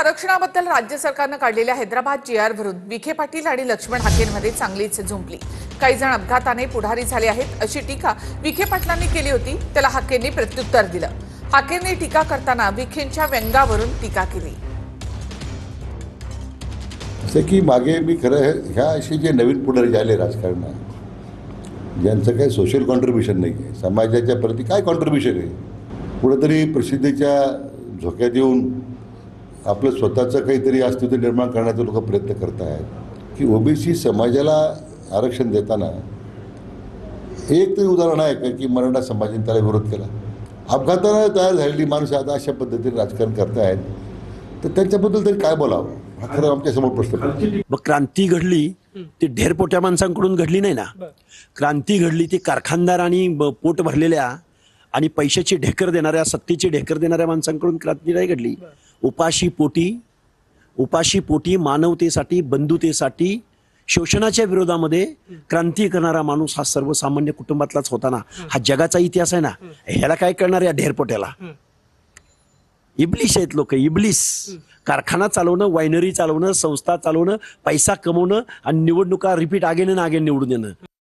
आरक्षणाबद्दल राज्य सरकारनं काढलेल्या हैदराबाद GR-वरून विखे पाटील आणि लक्ष्मण हाकेंमध्ये चांगलीच झुंपली। काही जण अपघाताने पुढारी झाले आहेत अशी टीका विखे पाटलांनी केली होती, त्याला हाकेंनी प्रत्युत्तर दिलं। हाकेंनी टीका करताना विखेंच्या व्यंगावरून टीका केली। जसे की मागे मी खरं ह्या असे जे नवीन पुढारी झाले राजकारणात, ज्यांचं काही सोशल कॉन्ट्रीब्युशन नाही आहे, समाजाच्या प्रती काय कॉन्ट्रीब्युशन आहे, कुठेतरी प्रसिद्धीच्या झोक्यात येऊन आपलं स्वतःचं काहीतरी अस्तित्व निर्माण करण्याचा लोक प्रयत्न करत आहेत की ओबीसी समाजाला आरक्षण देताना एक तरी उदाहरण आहे का की मराठा समाजाने त्याला विरोध केला। अपघातानं तयार झालेली माणसं आता अशा पद्धतीने राजकारण करतायत, तर त्यांच्याबद्दल तरी काय बोलावं हा खरं आमच्यासमोर प्रश्न। मग क्रांती घडली ती ढेरपोट्या माणसांकडून घडली नाही ना। क्रांती घडली ती कारखानदार आणि पोट भरलेल्या आणि पैशाची ढेकर देणाऱ्या, सत्तेची ढेकर देणाऱ्या माणसांकडून क्रांती नाही घडली। उपाशी पोटी मानवतेसाठी, बंधुतेसाठी, शोषणाच्या विरोधामध्ये क्रांती करणारा माणूस हा सर्वसामान्य कुटुंबातलाच होता ना। हा जगाचा इतिहास आहे ना। ह्याला काय करणार या ढेरपोट्याला? इब्लिश आहेत लोक, इब्लिस। कारखाना चालवणं, वायनरी चालवणं, संस्था चालवणं, पैसा कमवणं आणि निवडणुका रिपीट अगेन अँड अगेन निवडून देणं।